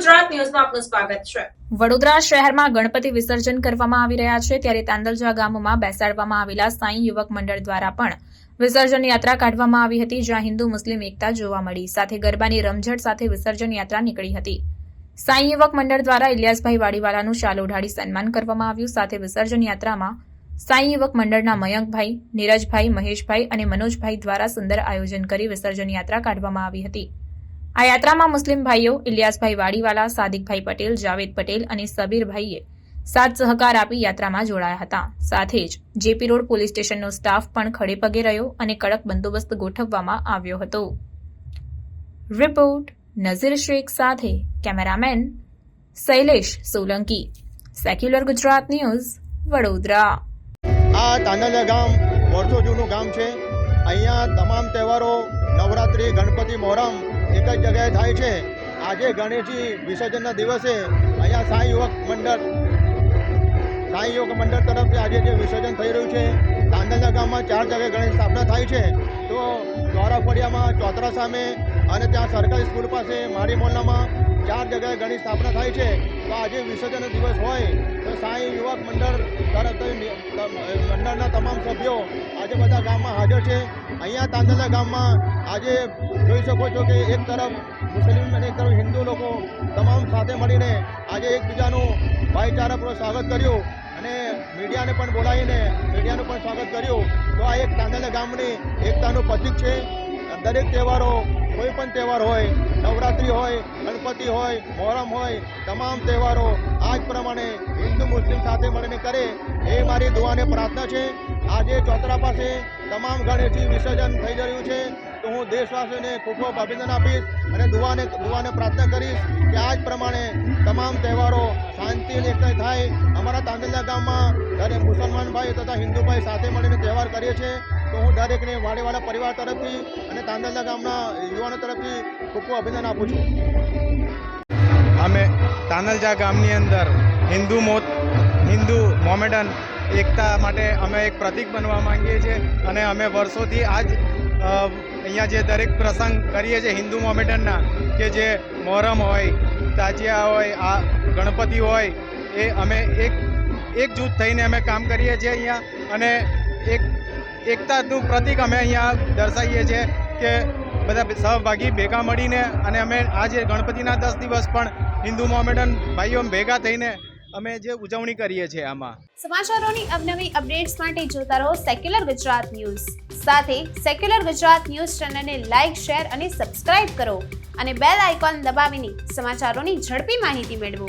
ગુજરાત ન્યૂઝમાં આપનું સ્વાગત છે। વડોદરા શહેરમાં ગણપતિ વિસર્જન કરવામાં આવી રહ્યા છે, ત્યારે તાંદલજા ગામમાં બેસાડવામાં આવેલા સાંઈ યુવક મંડળ દ્વારા પણ વિસર્જન યાત્રા કાઢવામાં આવી હતી, જ્યાં હિન્દુ મુસ્લિમ એકતા જોવા મળી, સાથે ગરબાની રમઝટ સાથે વિસર્જન યાત્રા નીકળી હતી। સાંઈ યુવક મંડળ દ્વારા ઇલિયાસભાઈ વાડીવાલાનું શાલ ઓઢાડી સન્માન કરવામાં આવ્યું, સાથે વિસર્જન યાત્રામાં સાંઈ યુવક મંડળના મયંકભાઈ, નીરજભાઈ, મહેશભાઈ અને મનોજભાઈ દ્વારા સુંદર આયોજન કરી વિસર્જન યાત્રા કાઢવામાં આવી હતી। આ યાત્રામાં મુસ્લિમ ભાઈઓ ઇલિયાસભાઈ વાડીવાલા, સાદિકભાઈ પટેલ, જાવેદ પટેલ અને સબીરભાઈએ સાથ સહકાર આપી યાત્રામાં જોડાયા હતા। સાથે જ જેપી રોડ પોલીસ સ્ટેશનનો સ્ટાફ પણ ખડે પગે રહ્યો અને કડક બંદોબસ્ત ગોઠવવામાં આવ્યો હતો। રિપોર્ટ નઝીર શેખ સાથે cameraman Shailesh Solanki, secular Gujarat news, Vadodara. આ તાંદલજા ગામ વર્ષો જૂનું ગામ છે। અહીંયા તમામ તહેવારો નવરાત્રિ, ગણપતિ, મોહરમ એક જ જગ્યાએ થાય છે। આજે ગણેશજી વિસર્જનના દિવસે અહીંયા સાંઈ યુવક મંડળ તરફથી આજે જે વિસર્જન થઈ રહ્યું છે, તાંદલજા ગામમાં 4 જગ્યાએ ગણેશ સ્થાપના થાય છે। તો દ્વારા ફળિયામાં ચોતરા સામે અને ત્યાં સરકારી સ્કૂલ પાસે મારી મોહલ્લામાં 4 જગ્યાએ ગણેશ સ્થાપના થાય છે। તો આજે વિસર્જનનો દિવસ હોય તો સાંઈ યુવક મંડળ તરફથી મંડળના તમામ સભ્યો આજે બધા ગામમાં હાજર છે। અહીંયા તાંદલજા ગામમાં આજે જોઈ શકો છો કે એક તરફ મુસ્લિમ અને એક તરફ હિન્દુ લોકો તમામ સાથે મળીને આજે એકબીજાનું ભાઈચારાપૂર્વક સ્વાગત કર્યું અને મીડિયાને પણ બોલાવીને મીડિયાનું પણ સ્વાગત કર્યું। તો આ એક તાંદલજા ગામની એકતાનું પ્રતીક છે। દરેક તહેવારો, કોઈ પણ તહેવાર હોય, નવરાત્રિ હોય, ગણપતિ હોય, મોહરમ હોય, તમામ તહેવારો આ જ પ્રમાણે હિન્દુ મુસ્લિમ સાથે મળીને કરે એ મારી દુઆને પ્રાર્થના છે। આજે ચોતરા પાસે તમામ ગણેશજી વિસર્જન થઈ રહ્યું છે, તો હું દેશવાસીઓને ખૂબ ખૂબ અભિનંદન આપીશ અને દુઆને પ્રાર્થના કરીશ કે આ જ પ્રમાણે તમામ તહેવારો શાંતિ અને એકતા થાય। અમારા તાંદલજા ગામમાં દરેક મુસલમાન ભાઈ તથા હિન્દુ ભાઈ સાથે મળીને તહેવાર કરીએ છીએ, તો હું દરેકને વાડીવાલા પરિવાર તરફથી અને તાંદલજા ગામના યુવાનો તરફથી ખૂબ ખૂબ અભિનંદન આપું છું। અમે તાંદલજા ગામની અંદર હિન્દુ મોમેડન એકતા માટે અમે એક પ્રતીક બનવા માંગીએ છીએ અને અમે વર્ષોથી આજ અહીંયા જે દરેક પ્રસંગ કરીએ છીએ હિન્દુ મોમેડનના, કે જે મોહરમ હોય, તાજિયા હોય, આ ગણપતિ હોય, એ અમે એક જૂથ થઈને અમે કામ કરીએ છીએ અહીંયા અને એકતાનું પ્રતીક અમે અહીંયા દર્શાવીએ છીએ કે બધા સહભાગી ભેગા મળીને અને અમે આજે ગણપતિના 10 દિવસ પણ હિન્દુ મોમેડન ભાઈઓ ભેગા થઈને અમે જે ઉજવણી કરીએ છીએ। આમાં સમાચારોની અવનવી અપડેટ્સ માટે જોતા રહો સેક્યુલર ગુજરાત ન્યૂઝ। સાથે સેક્યુલર ગુજરાત ન્યૂઝ ચેનલને લાઇક, શેર અને સબસ્ક્રાઇબ કરો અને બેલ આઇકોન દબાવીને સમાચારોની ઝડપી માહિતી મેળવો।